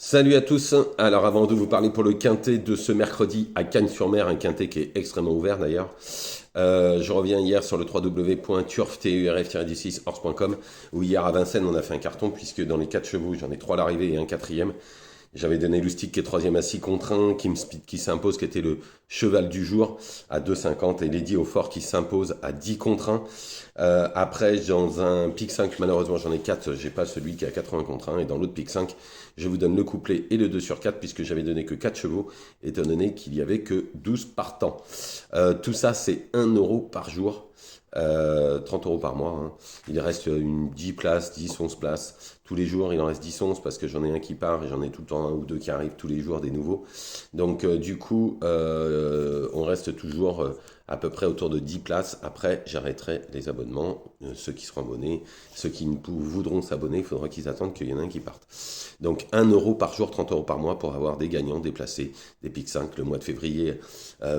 Salut à tous. Alors avant de vous parler pour le quintet de ce mercredi à Cagnes-sur-Mer, un quintet qui est extrêmement ouvert d'ailleurs, je reviens hier sur le www.turf-6horse.com où hier à Vincennes on a fait un carton puisque dans les 4 chevaux j'en ai 3 à l'arrivée et un quatrième. J'avais donné Loustic qui est troisième à 6 contre 1, Kim Speed qui s'impose, qui était le cheval du jour à 2,50 et Lady Aufort qui s'impose à 10 contre 1. Après, dans un pic 5, malheureusement j'en ai 4, j'ai pas celui qui est à 80 contre 1. Et dans l'autre pic 5, je vous donne le couplet et le 2 sur 4 puisque j'avais donné que 4 chevaux, étant donné qu'il y avait que 12 partants. Tout ça, c'est 1 € par jour. 30 € par mois. Hein. Il reste une 10 places, 10, 11 places. Tous les jours, il en reste 10, 11 parce que j'en ai un qui part et j'en ai tout le temps un ou deux qui arrivent tous les jours, des nouveaux. Donc, du coup, on reste toujours à peu près autour de 10 places. Après, j'arrêterai les abonnements. Ceux qui seront abonnés, ceux qui voudront s'abonner, il faudra qu'ils attendent qu'il y en ait un qui parte. Donc, 1 € par jour, 30 € par mois pour avoir des gagnants déplacés, des pics 5. Le mois de février,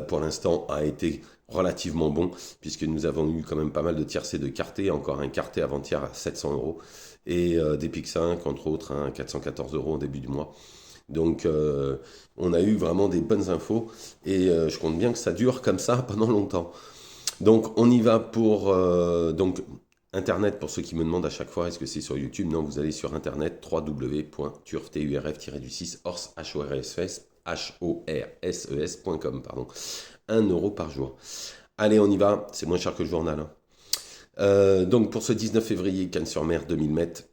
pour l'instant, a été relativement bon, puisque nous avons eu quand même pas mal de tiercés de quarté, encore un quarté avant-hier à 700 € et des pics 5, entre autres, à 414 € au début du mois. Donc, on a eu vraiment des bonnes infos et je compte bien que ça dure comme ça pendant longtemps. Donc, on y va pour donc Internet, pour ceux qui me demandent à chaque fois, est-ce que c'est sur YouTube? Non, vous allez sur Internet, www.turf-horse, horses.com, pardon. 1 € par jour. Allez, on y va, c'est moins cher que le journal. Hein. Donc pour ce 19 février, Cannes-sur-Mer, 2000 mètres,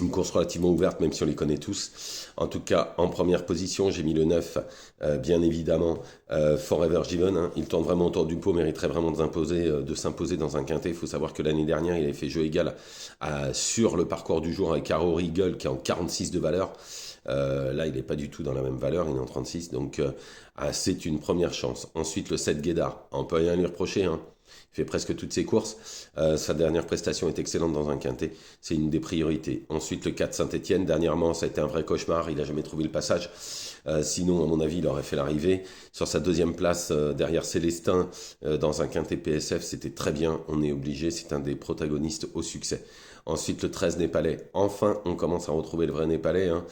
une course relativement ouverte, même si on les connaît tous. En tout cas, en première position, j'ai mis le 9, bien évidemment, Forever Given. Hein. Il tourne vraiment autour du pot, mériterait vraiment de s'imposer dans un quintet. Il faut savoir que l'année dernière, il avait fait jeu égal sur le parcours du jour avec Arrow Eagle, qui est en 46 de valeur. Là, il n'est pas du tout dans la même valeur, il est en 36, donc c'est une première chance. Ensuite, le 7 Guédard, on peut rien lui reprocher, hein. Il fait presque toutes ses courses. Sa dernière prestation est excellente dans un quintet, c'est une des priorités. Ensuite, le 4 Saint-Étienne, dernièrement, ça a été un vrai cauchemar, il n'a jamais trouvé le passage. Sinon, à mon avis, il aurait fait l'arrivée. Sur sa deuxième place, derrière Célestin, dans un quintet PSF, c'était très bien, on est obligé, c'est un des protagonistes au succès. Ensuite, le 13 Népalais. Enfin, on commence à retrouver le vrai Népalais. Hein.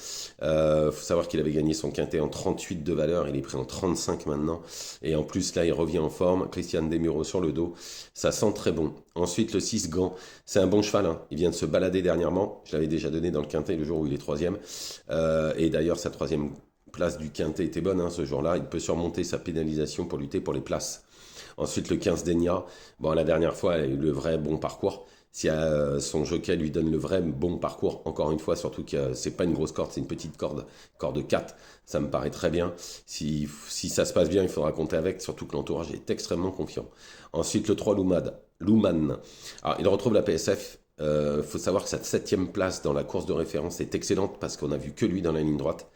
Faut savoir qu'il avait gagné son quintet en 38 de valeur. Il est pris en 35 maintenant. Et en plus, là, il revient en forme. Christian Desmureaux sur le dos. Ça sent très bon. Ensuite, le 6 Gant. C'est un bon cheval. Hein. Il vient de se balader dernièrement. Je l'avais déjà donné dans le quintet le jour où il est troisième. Et d'ailleurs, sa troisième place du quintet était bonne. Hein, ce jour-là, il peut surmonter sa pénalisation pour lutter pour les places. Ensuite, le 15 Denia. Bon, la dernière fois, elle a eu le vrai bon parcours. Si son jockey lui donne le vrai bon parcours, encore une fois, surtout que c'est pas une grosse corde, c'est une petite corde 4, ça me paraît très bien. Si ça se passe bien, il faudra compter avec, surtout que l'entourage est extrêmement confiant. Ensuite, le 3 Luman. Alors, il retrouve la PSF. Faut savoir que sa 7e place dans la course de référence est excellente parce qu'on a vu que lui dans la ligne droite.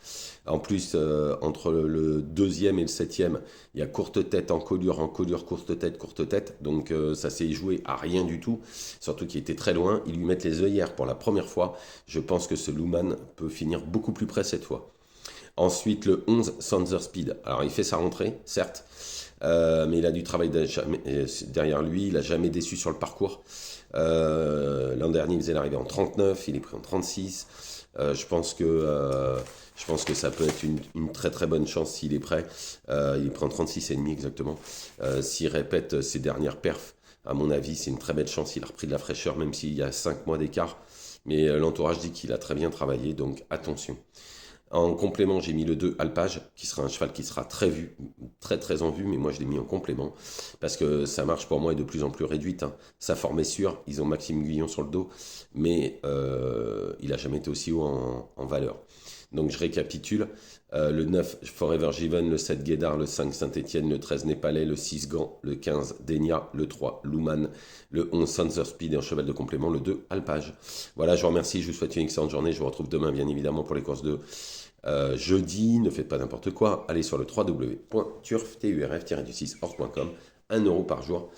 En plus, entre le deuxième et le 7e, il y a courte tête, encolure, courte tête. Donc ça s'est joué à rien du tout. Surtout qu'il était très loin. Ils lui mettent les œillères pour la première fois. Je pense que ce Luman peut finir beaucoup plus près cette fois. Ensuite, le 11, Sanser Speed. Alors, il fait sa rentrée, certes, mais il a du travail derrière lui. Il n'a jamais déçu sur le parcours. L'an dernier, il faisait l'arrivée en 39, il est pris en 36. Je pense que ça peut être une très très bonne chance s'il est prêt. Il prend 36 et demi exactement. S'il répète ses dernières perfs, à mon avis, c'est une très belle chance. Il a repris de la fraîcheur, même s'il y a 5 mois d'écart. Mais l'entourage dit qu'il a très bien travaillé, donc attention. En complément, j'ai mis le 2 Alpage, qui sera un cheval qui sera très vu, très très en vue, mais moi je l'ai mis en complément, parce que sa marche pour moi est de plus en plus réduite. Hein. Sa forme est sûre, ils ont Maxime Guillon sur le dos, mais il n'a jamais été aussi haut en valeur. Donc je récapitule, le 9 Forever Given, le 7 Guédard, le 5 Saint-Étienne, le 13 Népalais, le 6 Gant, le 15 Denia, le 3 Luman, le 11 Sanser Speed et en cheval de complément, le 2 Alpage. Voilà, je vous remercie, je vous souhaite une excellente journée, je vous retrouve demain bien évidemment pour les courses de jeudi, ne faites pas n'importe quoi, allez sur le www.turf-horse.com, 1 € par jour,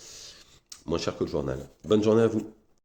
moins cher que le journal. Bonne journée à vous.